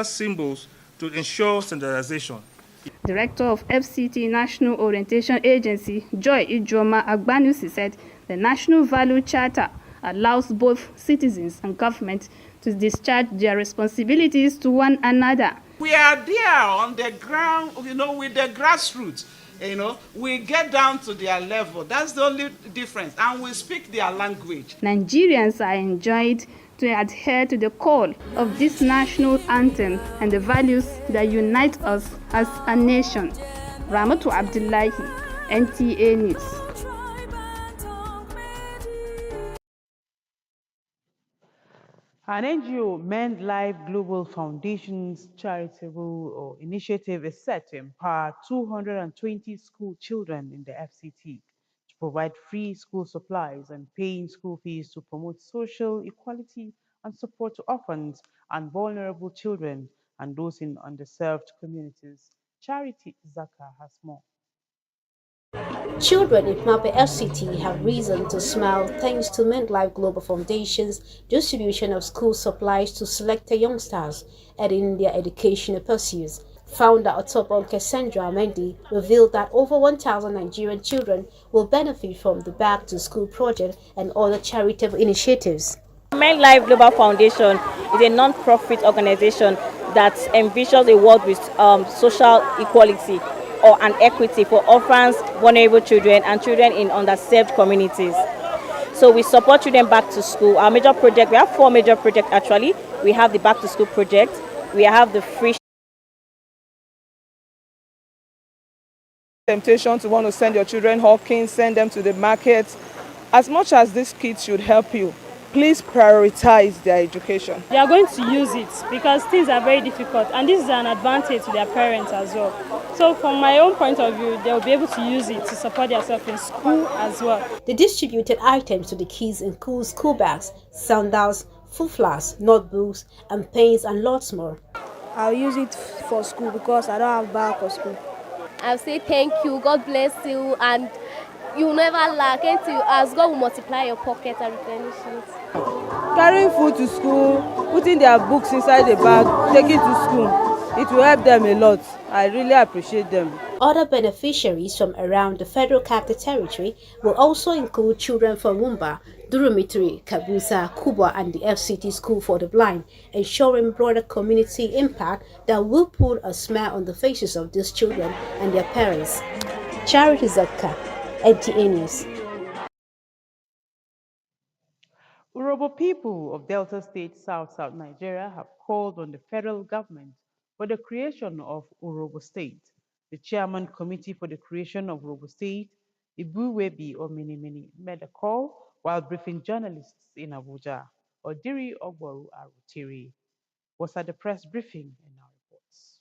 symbols to ensure standardization. Director of FCT National Orientation Agency, Joy Ijoma Agbanusi, said the National Value Charter allows both citizens and government to discharge their responsibilities to one another. We are there on the ground, with the grassroots. We get down to their level. That's the only difference. And we speak their language. Nigerians are enjoined to adhere to the call of this national anthem and the values that unite us as a nation. Ramatu Abdullahi, NTA News. An NGO, Mend Life Global Foundation's charitable initiative is set to empower 220 school children in the FCT to provide free school supplies and paying school fees to promote social equality and support to orphans and vulnerable children and those in underserved communities. Charity Zaka has more. Children in Mape FCT have reason to smile thanks to Life Global Foundation's distribution of school supplies to selected youngsters aiding their educational pursuits. Founder Otobon Cassandra Mendy revealed that over 1,000 Nigerian children will benefit from the Back to School project and other charitable initiatives. Life Global Foundation is a non-profit organization that envisions a world with social equality or an equity for orphans, vulnerable children, and children in underserved communities. So we support children back to school. Our major project, we have 4 major projects actually. We have the Back to School project, we have the free temptation to want to send your children hawking, send them to the market. As much as these kids should help you, please prioritize their education. They are going to use it because things are very difficult, and this is an advantage to their parents as well. So from my own point of view, they will be able to use it to support themselves in school as well. The distributed items to the kids include school bags, sandals, food flasks, notebooks, and pens, and lots more. I'll use it for school because I don't have bag for school. I'll say thank you, God bless you, and you will never lack until as God will multiply your pocket and replenish it. Carrying food to school, putting their books inside the bag, taking to school, it will help them a lot. I really appreciate them. Other beneficiaries from around the Federal Capital Territory will also include children from Wumba, Durumitri, Kabusa, Kubwa, and the FCT School for the Blind, ensuring broader community impact that will put a smile on the faces of these children and their parents. Charity Zakka, NTA News. Urhobo people of Delta State, South Nigeria have called on the federal government for the creation of Urhobo State. The chairman committee for the creation of Urhobo State, Ibuwebi Ominimini, made a call while briefing journalists in Abuja. Odiri Ogboru Arutiri was at the press briefing and now reports.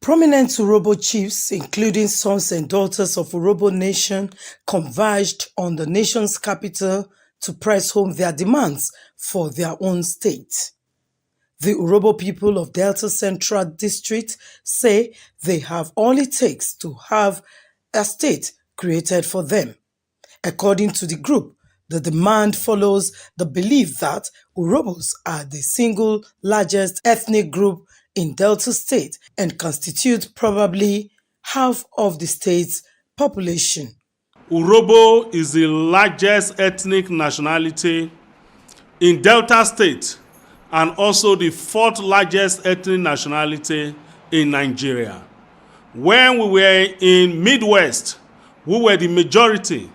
Prominent Urhobo chiefs, including sons and daughters of Urhobo Nation, converged on the nation's capital to press home their demands for their own state. The Urhobo people of Delta Central District say they have all it takes to have a state created for them. According to the group, the demand follows the belief that Urhobos are the single largest ethnic group in Delta State and constitute probably half of the state's population. Urhobo is the largest ethnic nationality in Delta State and also the 4th largest ethnic nationality in Nigeria. When we were in Midwest, we were the majority,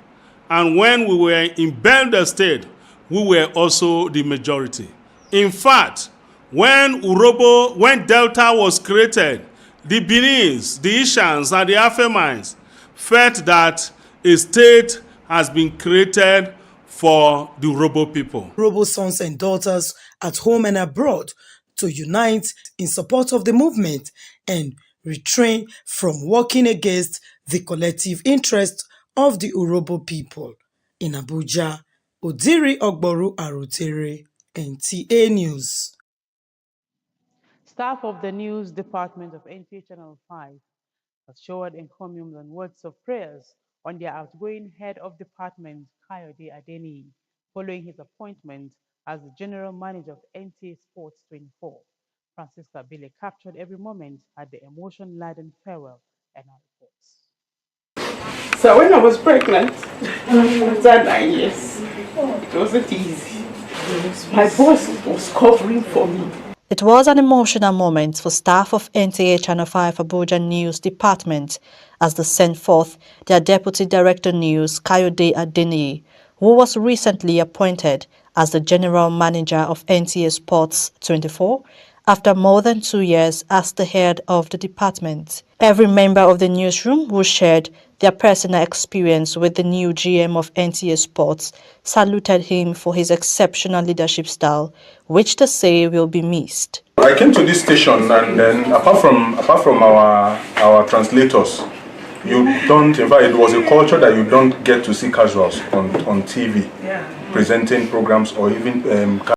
and when we were in Delta State, we were also the majority. In fact, when Delta was created, the Benins, the Ishans, and the Afemines felt that a state has been created for the Urhobo people. Urhobo sons and daughters at home and abroad to unite in support of the movement and refrain from working against the collective interest of the Urhobo people. In Abuja, Odiri Ogboru Arutere, NTA News. Staff of the news department of Nta Channel-5 has showered encomiums and words of prayers on their outgoing head of department, Kayode Adeni, following his appointment as the general manager of NTA Sports 24. Francisca Bille captured every moment at the emotion-laden farewell and our reports. So when I was pregnant, after 9 years, it wasn't easy. My boss was covering for me. It was an emotional moment for staff of Nta Channel-5 Abuja News Department as they sent forth their Deputy Director News, Kayode Adeniyi, who was recently appointed as the General Manager of NTA Sports 24 after more than 2 years as the head of the department. Every member of the newsroom who shared their personal experience with the new GM of NTA Sports saluted him for his exceptional leadership style, which they say will be missed. I came to this station, and then apart from our translators, you don't. In fact, it was a culture that you don't get to see casuals on TV presenting programs or even